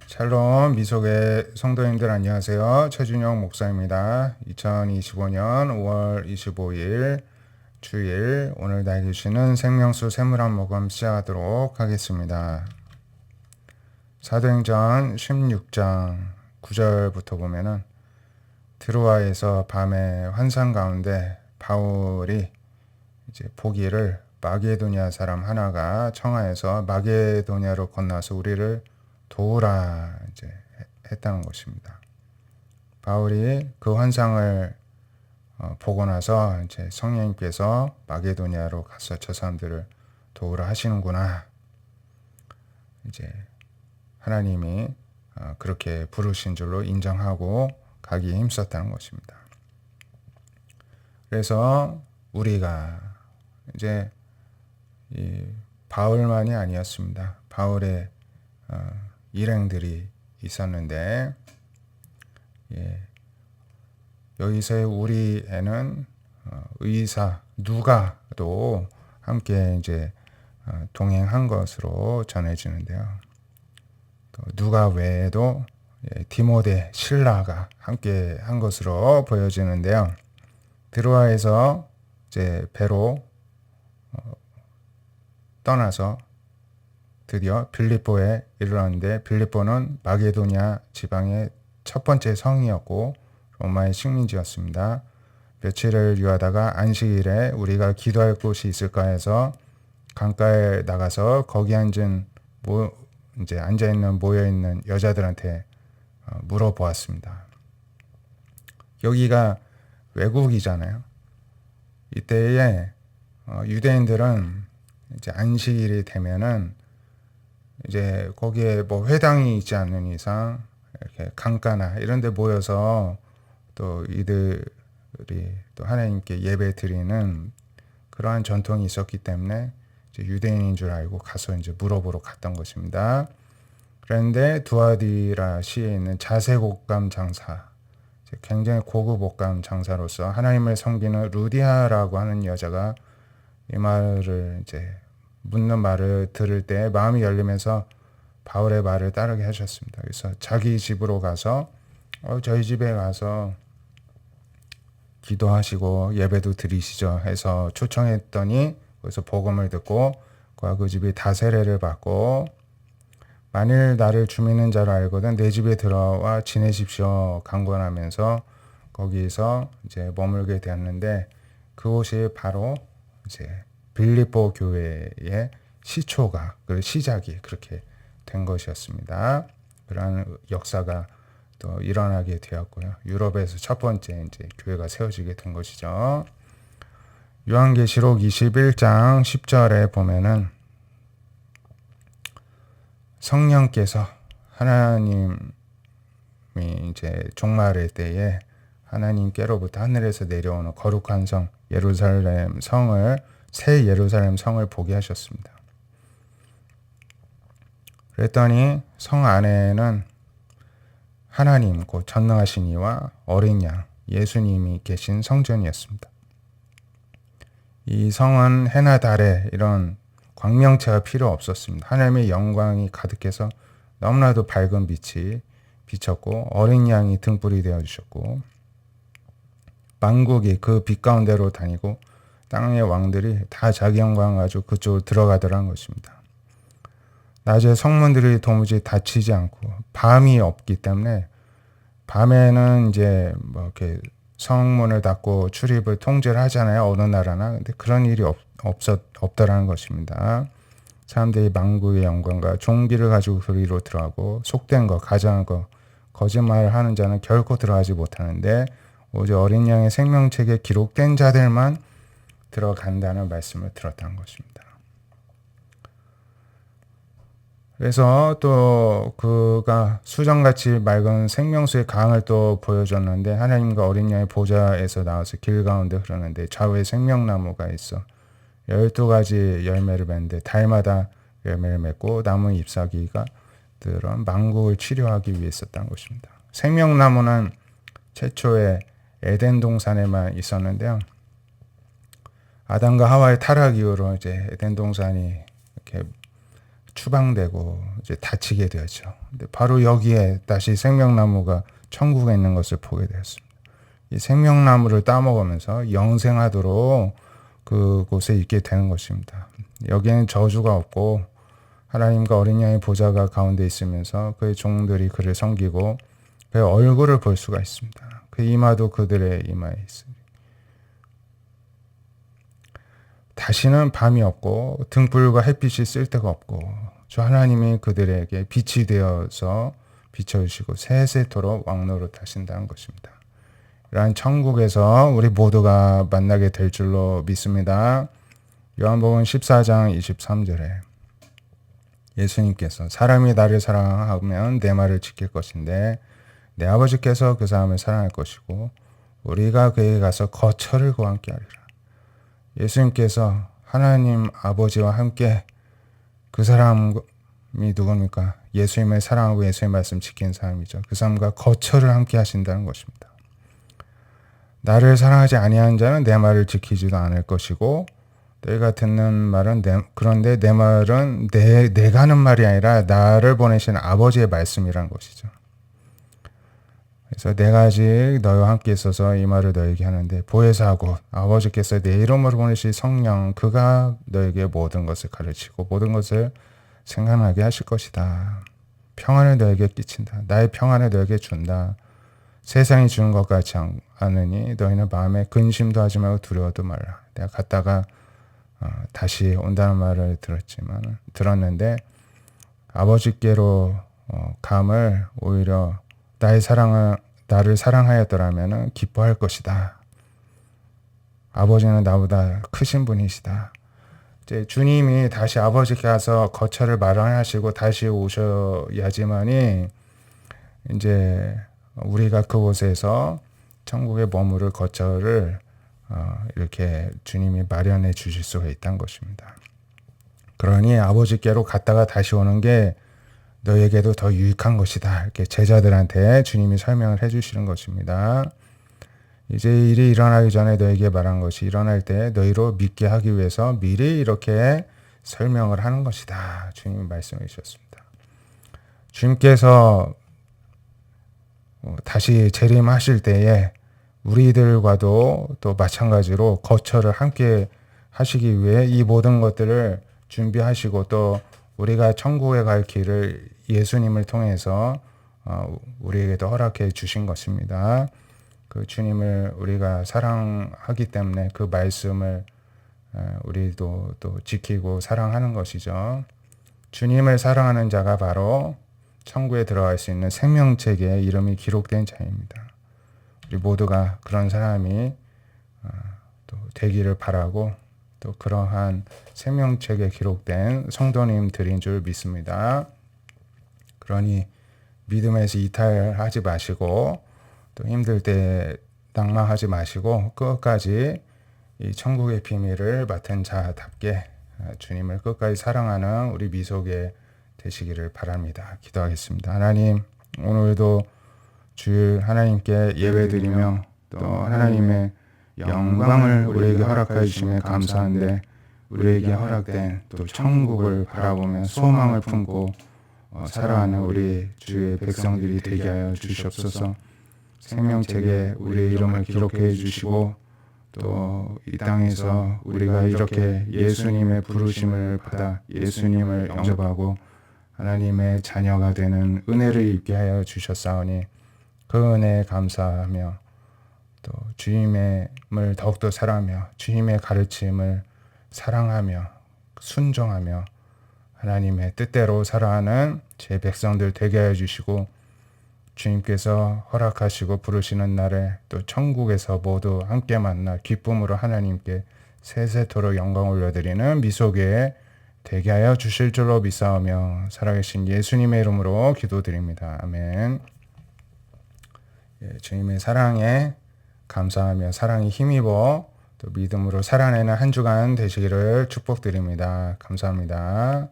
샬롬 미속의 성도님들 안녕하세요. 최준영 목사입니다. 2025년 5월 25일 주일 오늘 나에게 주시는 생명수 세물한 모금 시작하도록 하겠습니다. 사도행전 16장 9절부터 보면은 드로아에서 밤의 환상 가운데 바울이 이제 보기를 마게도냐 사람 하나가 청하에서 마게도냐로 건너서 우리를 도우라 이제 했다는 것입니다. 바울이 그 환상을 보고 나서 이제 성령님께서 마게도냐로 가서 저 사람들을 도우라 하시는구나. 이제 하나님이 그렇게 부르신 줄로 인정하고 가기에 힘썼다는 것입니다. 그래서 우리가 이제 이 바울만이 아니었습니다. 바울의 일행들이 있었는데 여기서의 우리에는 의사 누가도 함께 이제 동행한 것으로 전해지는데요. 또 누가 외에도 디모데, 실라가 함께 한 것으로 보여지는데요. 드로아에서 이제 배로 떠나서 드디어 빌립보에 이르렀는데 빌립보는 마게도냐 지방의 첫 번째 성이었고 로마의 식민지였습니다. 며칠을 유하다가 안식일에 우리가 기도할 곳이 있을까 해서 강가에 나가서 거기 이제 앉아 있는 모여 있는 여자들한테 물어보았습니다. 여기가 외국이잖아요. 이때에 유대인들은 이제 안식일이 되면은 이제 거기에 뭐 회당이 있지 않는 이상 이렇게 강가나 이런 데 모여서 또 이들이 또 하나님께 예배 드리는 그러한 전통이 있었기 때문에 이제 유대인인 줄 알고 가서 이제 물어보러 갔던 것입니다. 그런데 두아디라 시에 있는 자색옷감 장사, 굉장히 고급 옷감 장사로서 하나님을 섬기는 루디아라고 하는 여자가 이 말을 이제 묻는 말을 들을 때 마음이 열리면서 바울의 말을 따르게 하셨습니다. 그래서 자기 집으로 가서 저희 집에 가서 기도하시고 예배도 드리시죠 해서 초청했더니 거기서 복음을 듣고 그 집이 다 세례를 받고 만일 나를 주미는 자로 알거든 내 집에 들어와 지내십시오 강권하면서 거기서 이제 머물게 되었는데 그곳이 바로 이제 빌립보 교회의 시초가 그 시작이 그렇게 된 것이었습니다. 그러한 역사가 또 일어나게 되었고요. 유럽에서 첫 번째 이제 교회가 세워지게 된 것이죠. 요한계시록 21장 10절에 보면은 성령께서 하나님이 이제 종말의 때에 하나님께로부터 하늘에서 내려오는 거룩한 성 예루살렘 성을 새 예루살렘 성을 보게 하셨습니다. 그랬더니 성 안에는 하나님 곧 전능하신 이와 어린 양 예수님이 계신 성전이었습니다. 이 성은 해나 달에 이런 광명체가 필요 없었습니다. 하나님의 영광이 가득해서 너무나도 밝은 빛이 비쳤고 어린 양이 등불이 되어주셨고 만국이 그 빛 가운데로 다니고 땅의 왕들이 다 자기 영광을 가지고 그쪽으로 들어가더라는 것입니다. 낮에 성문들이 도무지 닫히지 않고 밤이 없기 때문에 밤에는 이제 뭐 이렇게 성문을 닫고 출입을 통제를 하잖아요. 어느 나라나. 근데 그런 일이 없더라는 것입니다. 사람들이 만국의 영광과 종기를 가지고 그리로 들어가고 속된 거, 가장한 거, 거짓말을 하는 자는 결코 들어가지 못하는데 오직 어린 양의 생명책에 기록된 자들만 들어간다는 말씀을 들었다는 것입니다. 그래서 또 그가 수정같이 맑은 생명수의 강을 또 보여줬는데 하나님과 어린 양의 보좌에서 나와서 길 가운데 흐르는데 좌우에 생명나무가 있어 12가지 열매를 맺는데 달마다 열매를 맺고 나무 잎사귀가 들은 만국을 치료하기 위해 썼다는 것입니다. 생명나무는 최초에 에덴 동산에만 있었는데요. 아담과 하와의 타락 이후로 이제 에덴 동산이 이렇게 추방되고 이제 다치게 되었죠. 근데 바로 여기에 다시 생명나무가 천국에 있는 것을 보게 되었습니다. 이 생명나무를 따먹으면서 영생하도록 그곳에 있게 되는 것입니다. 여기에는 저주가 없고 하나님과 어린 양의 보좌가 가운데 있으면서 그의 종들이 그를 섬기고 그의 얼굴을 볼 수가 있습니다. 그 이마도 그들의 이마에 있습니다. 다시는 밤이 없고 등불과 햇빛이 쓸 데가 없고 주 하나님이 그들에게 빛이 되어서 비춰주시고 세세토록 왕노릇하신다는 것입니다. 이러한 천국에서 우리 모두가 만나게 될 줄로 믿습니다. 요한복음 14장 23절에 예수님께서 사람이 나를 사랑하면 내 말을 지킬 것인데 내 아버지께서 그 사람을 사랑할 것이고 우리가 그에게 가서 거처를 그와 함께 하리라. 예수님께서 하나님 아버지와 함께 그 사람이 누굽니까? 예수님을 사랑하고 예수님의 말씀 지키는 사람이죠. 그 사람과 거처를 함께 하신다는 것입니다. 나를 사랑하지 아니하는 자는 내 말을 지키지도 않을 것이고 너희가 듣는 말은 그런데 내 말은 내가 하는 말이 아니라 나를 보내신 아버지의 말씀이라는 것이죠. 그래서 내가 아직 너희와 함께 있어서 이 말을 너희에게 하는데 보혜사하고 아버지께서 내 이름으로 보내신 성령 그가 너희에게 모든 것을 가르치고 모든 것을 생각나게 하실 것이다. 평안을 너희에게 끼친다. 나의 평안을 너희에게 준다. 세상이 주는 것 같지 않으니 너희는 마음에 근심도 하지 말고 두려워도 말라. 내가 갔다가 다시 온다는 말을 들었는데 아버지께로 감을 오히려 나를 사랑하였더라면 기뻐할 것이다. 아버지는 나보다 크신 분이시다. 이제 주님이 다시 아버지께 가서 거처를 마련하시고 다시 오셔야지만이 이제 우리가 그곳에서 천국에 머무를 거처를 이렇게 주님이 마련해 주실 수가 있다는 것입니다. 그러니 아버지께로 갔다가 다시 오는 게 너에게도 더 유익한 것이다. 이렇게 제자들한테 주님이 설명을 해주시는 것입니다. 이제 일이 일어나기 전에 너에게 말한 것이 일어날 때 너희로 믿게 하기 위해서 미리 이렇게 설명을 하는 것이다. 주님이 말씀해 주셨습니다. 주님께서 다시 재림하실 때에 우리들과도 또 마찬가지로 거처를 함께 하시기 위해 이 모든 것들을 준비하시고 또 우리가 천국에 갈 길을 예수님을 통해서 우리에게도 허락해 주신 것입니다. 그 주님을 우리가 사랑하기 때문에 그 말씀을 우리도 또 지키고 사랑하는 것이죠. 주님을 사랑하는 자가 바로 천국에 들어갈 수 있는 생명책에 이름이 기록된 자입니다. 우리 모두가 그런 사람이 또 되기를 바라고 또 그러한 생명책에 기록된 성도님들인 줄 믿습니다. 그러니 믿음에서 이탈하지 마시고 또 힘들 때 낙망하지 마시고 끝까지 이 천국의 비밀을 맡은 자답게 주님을 끝까지 사랑하는 우리 미소게 되시기를 바랍니다. 기도하겠습니다. 하나님, 오늘도 주일 하나님께 예배드리며 또 하나님의 영광을 우리에게 허락하여 주시며 감사한데 우리에게 허락된 또 천국을 바라보며 소망을 품고 살아가는 우리 주의 백성들이 되게 하여 주시옵소서. 생명책에 우리의 이름을 기록해 주시고 또 이 땅에서 우리가 이렇게 예수님의 부르심을 받아 예수님을 영접하고 하나님의 자녀가 되는 은혜를 입게 하여 주셨사오니 그 은혜에 감사하며 또 주님을 더욱더 사랑하며 주님의 가르침을 사랑하며 순종하며 하나님의 뜻대로 살아가는 제 백성들 되게 하여 주시고 주님께서 허락하시고 부르시는 날에 또 천국에서 모두 함께 만나 기쁨으로 하나님께 세세토록 영광 올려드리는 미소교회 되게 하여 주실 줄로 믿사오며 살아계신 예수님의 이름으로 기도드립니다. 아멘. 주님의 사랑에 감사하며 사랑이 힘입어 또 믿음으로 살아내는 한 주간 되시기를 축복드립니다. 감사합니다.